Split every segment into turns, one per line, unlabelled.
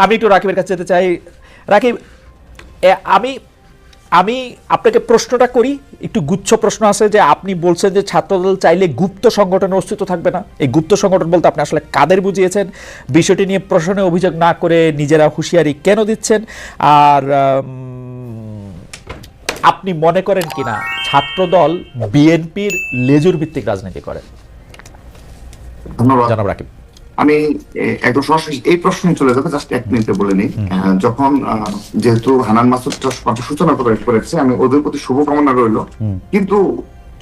আমি একটু রাকিবের কাছে যেতে চাই। রাকিব, আমি আমি আপনাকে প্রশ্নটা করি, একটু গুচ্ছ প্রশ্ন আছে। যে আপনি বলছেন যে ছাত্রদল চাইলে গুপ্ত সংগঠনের অস্তিত্ব থাকবে না। এই গুপ্ত সংগঠন বলতে আপনি আসলে কাদের বুঝিয়েছেন? বিষয়টি নিয়ে প্রশ্নে অভিযোগ না করে নিজেরা হুঁশিয়ারি কেন দিচ্ছেন? আর আপনি মনে করেন কিনা ছাত্রদল বিএনপির লেজুর ভিত্তিক রাজনীতি করে?
ধন্যবাদ
জনাব রাকিব।
আমি একদম সরাসরি এই প্রশ্নে চলে যাবো, জাস্ট এক মিনিটে বলে নিই। যখন যেহেতু হান্নান মাসুদটা সূচনা করেছে, আমি ওদের প্রতি শুভকামনা রইল। কিন্তু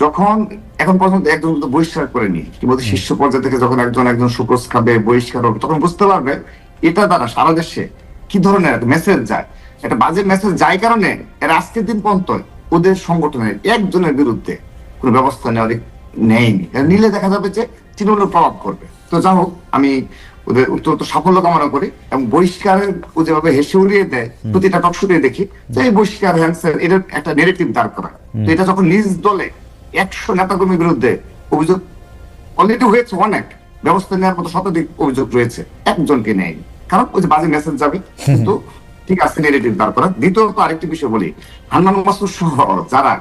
যখন এখন পর্যন্ত একজন বহিষ্কার করেনি, কিংবা শীর্ষ পর্যায়ে থেকে যখন একজন সুক্রোজ খাবে, বহিষ্কার হবে, তখন বুঝতে পারবে এটা দ্বারা সারা দেশে কি ধরনের মেসেজ যায়। একটা বাজে মেসেজ যায় কারণে এর আজকের দিন পর্যন্ত ওদের সংগঠনের একজনের বিরুদ্ধে কোনো ব্যবস্থা নেয়নি। নিলে দেখা যাবে যে তৃণমূলের প্রভাব করবে। তো যাই হোক, আমি ওদের অত্যন্ত সাফল্য কামনা করি এবং বহিষ্কারের যেভাবে হেসে উড়িয়ে দেয় প্রতিটা টকশোতে দেখি যে এই বহিষ্কার হ্যান্সের এর একটা নেগেটিভ দাঁড় করা। তো এটা যখন নিজ দলে 100 নেতাকর্মীর বিরুদ্ধে অভিযোগ অলরেডি হয়েছে, অনেক ব্যবস্থা নেওয়ার মতো শতাধিক অভিযোগ রয়েছে, একজনকে নেয়নি, কারণ ওই যে বাজে মেসেজ যাবে। কিন্তু ঠিক আছে, নেগেটিভ দাঁড় করা। দ্বিতীয়ত আরেকটি বিষয় বলি, হান্নান মাসুদ সহ যারা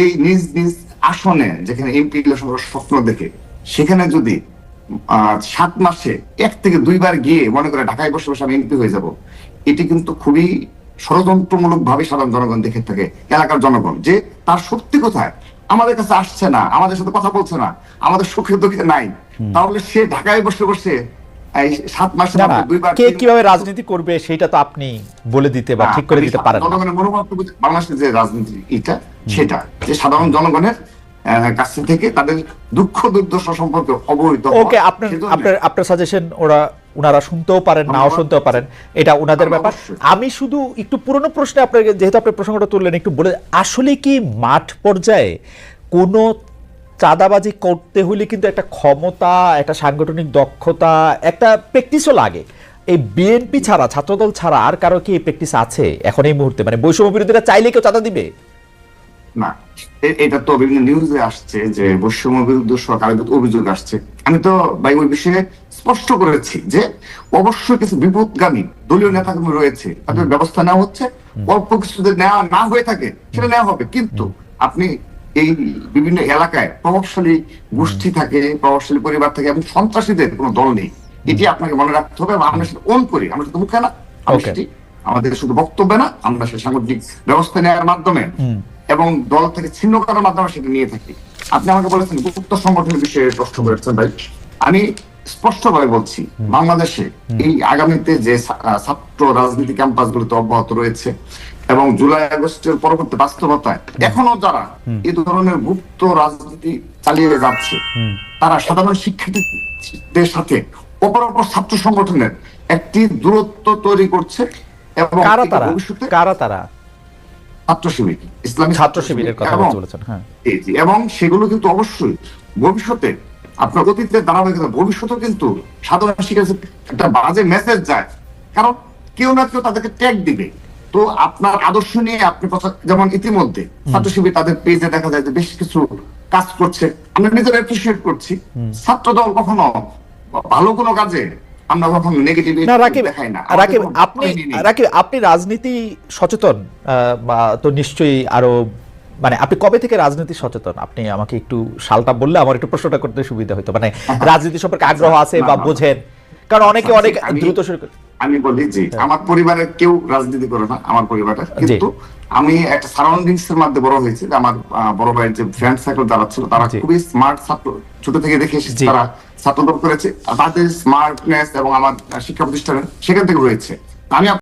এই নিজ নিজ আসনে যেখানে এমপি ইলেকশনের স্বপ্ন দেখে, সেখানে যদি 7 মাসে 1 থেকে 2 বার গিয়ে মনে করে ঢাকায় বসে বসে আমি এমপি হয়ে যাব, এটি কিন্তু খুবই ষড়যন্ত্রমূলক ভাবে সাধারণ জনগণ দেখে থাকে, এলাকার জনগণ, যে তার শক্তি কোথায়, আমাদের কাছে আসছে না, আমাদের সাথে কথা বলছে না, আমাদের সুখে দুঃখে নাই, তাহলে সে ঢাকায় বসে বসে 7 মাসে 2 বার
কে কিভাবে রাজনীতি করবে সেটা তো আপনি বলে দিতে বা ঠিক করে দিতে পারেন।
জনগণের মনোভাব, বাংলাদেশের যে রাজনীতি এটা সেটা যে সাধারণ জনগণের কাছ থেকে তাদের দুঃখ দুর্দশা সম্পর্কে অবহিত।
ওকে, আপনার সাজেশন ওনারা শুনতেও পারেন, নাও শুনতেও পারেন, এটা ওনাদের ব্যাপার। আমি শুধু একটু পুরনো প্রশ্নে আপনাকে, যেহেতু আপনি প্রসঙ্গটা তুললেন, একটু বলে, আসলে কি মাঠ পর্যায়ে কোনো চাঁদাবাজি করতে হলে কিন্তু একটা ক্ষমতা, একটা সাংগঠনিক দক্ষতা, একটা প্র্যাকটিসও লাগে। এই বিএনপি ছাড়া, ছাত্রদল ছাড়া আর কারো কি এই প্র্যাকটিস আছে এখন এই মুহূর্তে? মানে বৈষম্য বিরোধীরা চাইলে কেউ চাঁদা দিবে
না? এটা তো বিভিন্ন নিউজে আসছে যে বৈষম্য বিরুদ্ধে সরকারের অভিযোগ আসছে। আমি তো ভাই ওই বিষয়ে স্পষ্ট করেছি যে অবশ্যই কিছু বিপদগামী দলীয় নেতাকর্মী রয়েছে, তাদের ব্যবস্থা নেওয়া হচ্ছে। অল্প কিছু যদি নেওয়া না হয়ে থাকে সেটা নেওয়া হবে, কিন্তু আপনি এই বিভিন্ন এলাকায় প্রভাবশালী গোষ্ঠী থাকে, প্রভাবশালী পরিবার থাকে এবং সন্ত্রাসীদের কোনো দল নেই, এটি আপনাকে মনে রাখতে হবে। আমরা সেটা অন করি, আমরা শুধু মুখে না, আমাদের শুধু বক্তব্য না, আমরা সেই সাংগঠনিক ব্যবস্থা নেওয়ার মাধ্যমে এবং দল থেকে ছিন্ন করার মাধ্যমে সেটা নিয়ে থাকি। আপনি আমাকে বলেছেন গুপ্ত সংগঠনের বিষয়ে প্রশ্ন করেছেন ভাই, আমি স্পষ্টভাবে বলছি, বাংলাদেশে এই আগামীতে যে ছাত্র রাজনীতি ক্যাম্পাস গুলোতে অব্যাহত রয়েছে এবং জুলাই আগস্টের পরবর্তী বাস্তবতায় এখনো যারা এই ধরনের গুপ্ত রাজনীতি চালিয়ে যাচ্ছে, তারা সাধারণ শিক্ষার্থীদের সাথে অপর ছাত্র সংগঠনের একটি দূরত্ব তৈরি করছে। এবং
কারা তারা?
ছাত্র শিবির, ইসলামী ছাত্র শিবিরের কথা বলেছেন। হ্যাঁ, এবং সেগুলো কিন্তু অবশ্যই ভবিষ্যতে আপনার অতীতের ধারাবাহিকতা, ভবিষ্যতেও কিন্তু সাধারণ শিক্ষার্থীর একটা বাজে মেসেজ যায়, কারণ কেউ না কেউ তাদেরকে ট্যাগ দিবে। তো আপনার আদর্শ নিয়ে আপনি কথা, যেমন ইতিমধ্যে ছাত্র শিবির তাদের পেজে দেখা যায় যে বেশ কিছু কাজ করছে, আমরা নিজেরা অ্যাপ্রিশিয়েট করছি। ছাত্র দল কখনো ভালো কোনো কাজে আমরা কখনো নেগেটিভ দেখাই না।
রাকিব, আপনি রাজনীতি সচেতন তো নিশ্চয়ই, আরো মানে আপনি কবে থেকে রাজনীতি সচেতন? আপনি আমাকে একটু সালটা বললে আমার একটু প্রশ্নটা করতে সুবিধা হতো। মানে রাজনীতি সম্পর্কে আগ্রহ আছে বা বোঝেন? কারণ অনেকে অনেক দ্রুত শুরু করে।
আমি বলি যে আমার পরিবারের কেউ রাজনীতি করে না, আমার পরিবারের, কিন্তু আমি একটা সারাউন্ডিংস এর মধ্যে বড় হয়েছি। আমার বড় ভাইয়ের যে ফ্রেন্ড সার্কেল যারা ছিল, তারা খুবই স্মার্ট ছাত্র, ছোট থেকে দেখে এসেছি, তারা ছাত্রদল করেছে, তাদের স্মার্টনেস এবং আমার শিক্ষা প্রতিষ্ঠানের সেখান থেকে রয়েছে। আমি